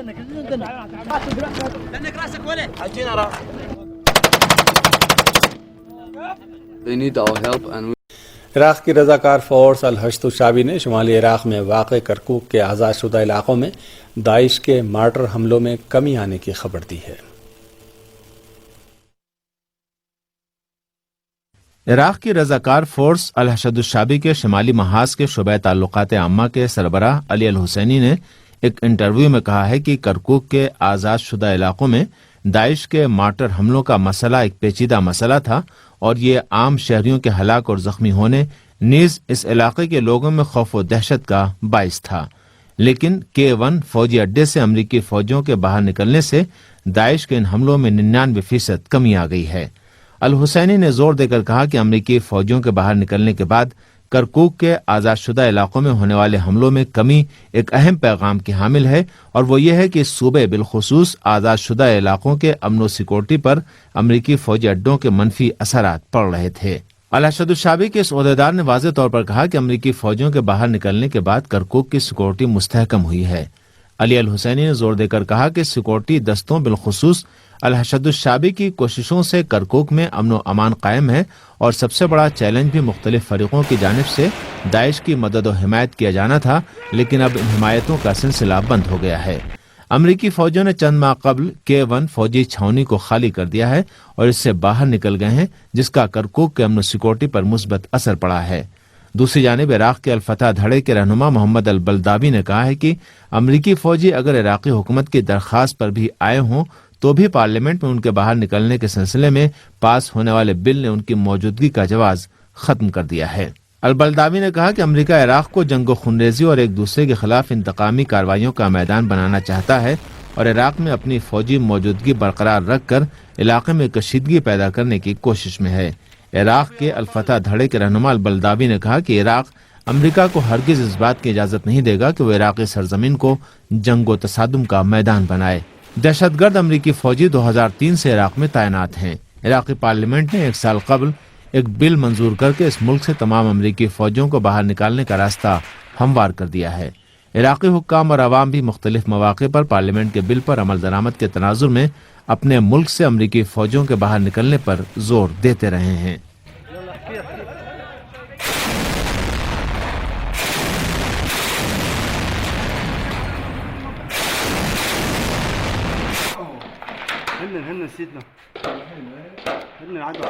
They need our help and Iraq کی رضاکار force الحشد الشعبی نے شمالی عراق میں واقع کرکوک کے آزاد شدہ علاقوں میں داعش کے مارٹر حملوں میں کمی آنے کی خبر دی ہے۔ عراق کی رضاکار فورس الحشد الشعبی کے شمالی محاذ کے شعبہ تعلقات عامہ کے سربراہ علی الحسینی نے ایک انٹرویو میں کہا ہے کہ کرکوک کے آزاد شدہ علاقوں میں داعش کے مارٹر حملوں کا مسئلہ ایک پیچیدہ مسئلہ تھا اور یہ عام شہریوں کے ہلاک اور زخمی ہونے نیز اس علاقے کے لوگوں میں خوف و دہشت کا باعث تھا، لیکن K1 فوجی اڈے سے امریکی فوجیوں کے باہر نکلنے سے داعش کے ان حملوں میں 99% کمی آ گئی ہے۔ الحسینی نے زور دے کر کہا کہ امریکی فوجیوں کے باہر نکلنے کے بعد کرکوک کے آزاد شدہ علاقوں میں ہونے والے حملوں میں کمی ایک اہم پیغام کی حامل ہے، اور وہ یہ ہے کہ اس صوبے بالخصوص آزاد شدہ علاقوں کے امن و سیکورٹی پر امریکی فوجی اڈوں کے منفی اثرات پڑ رہے تھے۔ الحشد الشعبی کے اس عہدیدار نے واضح طور پر کہا کہ امریکی فوجیوں کے باہر نکلنے کے بعد کرکوک کی سیکورٹی مستحکم ہوئی ہے۔ علی الحسینی نے زور دے کر کہا کہ سیکورٹی دستوں بالخصوص الحشد الشعبی کی کوششوں سے کرکوک میں امن و امان قائم ہے، اور سب سے بڑا چیلنج بھی مختلف فریقوں کی جانب سے داعش کی مدد و حمایت کیا جانا تھا، لیکن اب ان حمایتوں کا سلسلہ بند ہو گیا ہے۔ امریکی فوجیوں نے چند ماہ قبل K1 فوجی چھاؤنی کو خالی کر دیا ہے اور اس سے باہر نکل گئے ہیں، جس کا کرکوک کے امن و سیکورٹی پر مثبت اثر پڑا ہے۔ دوسری جانب عراق کے الفتح دھڑے کے رہنما محمد البلداوی نے کہا ہے کہ امریکی فوجی اگر عراقی حکومت کی درخواست پر بھی آئے ہوں تو بھی پارلیمنٹ میں ان کے باہر نکلنے کے سلسلے میں پاس ہونے والے بل نے ان کی موجودگی کا جواز ختم کر دیا ہے۔ البلداوی نے کہا کہ امریکہ عراق کو جنگ و خونریزی اور ایک دوسرے کے خلاف انتقامی کارروائیوں کا میدان بنانا چاہتا ہے، اور عراق میں اپنی فوجی موجودگی برقرار رکھ کر علاقے میں کشیدگی پیدا کرنے کی کوشش میں ہے۔ عراق کے الفتح دھڑے کے رہنما البلداوی نے کہا کہ عراق امریکہ کو ہرگز اس بات کی اجازت نہیں دے گا کہ وہ عراقی سرزمین کو جنگ و تصادم کا میدان بنائے۔ دہشت گرد امریکی فوجی 2003 سے عراق میں تعینات ہیں۔ عراقی پارلیمنٹ نے 1 سال قبل ایک بل منظور کر کے اس ملک سے تمام امریکی فوجیوں کو باہر نکالنے کا راستہ ہموار کر دیا ہے۔ عراقی حکام اور عوام بھی مختلف مواقع پر پارلیمنٹ کے بل پر عمل درآمد کے تناظر میں اپنے ملک سے امریکی فوجیوں کے باہر نکلنے پر زور دیتے رہے ہیں۔ هن سيدنا هن عدو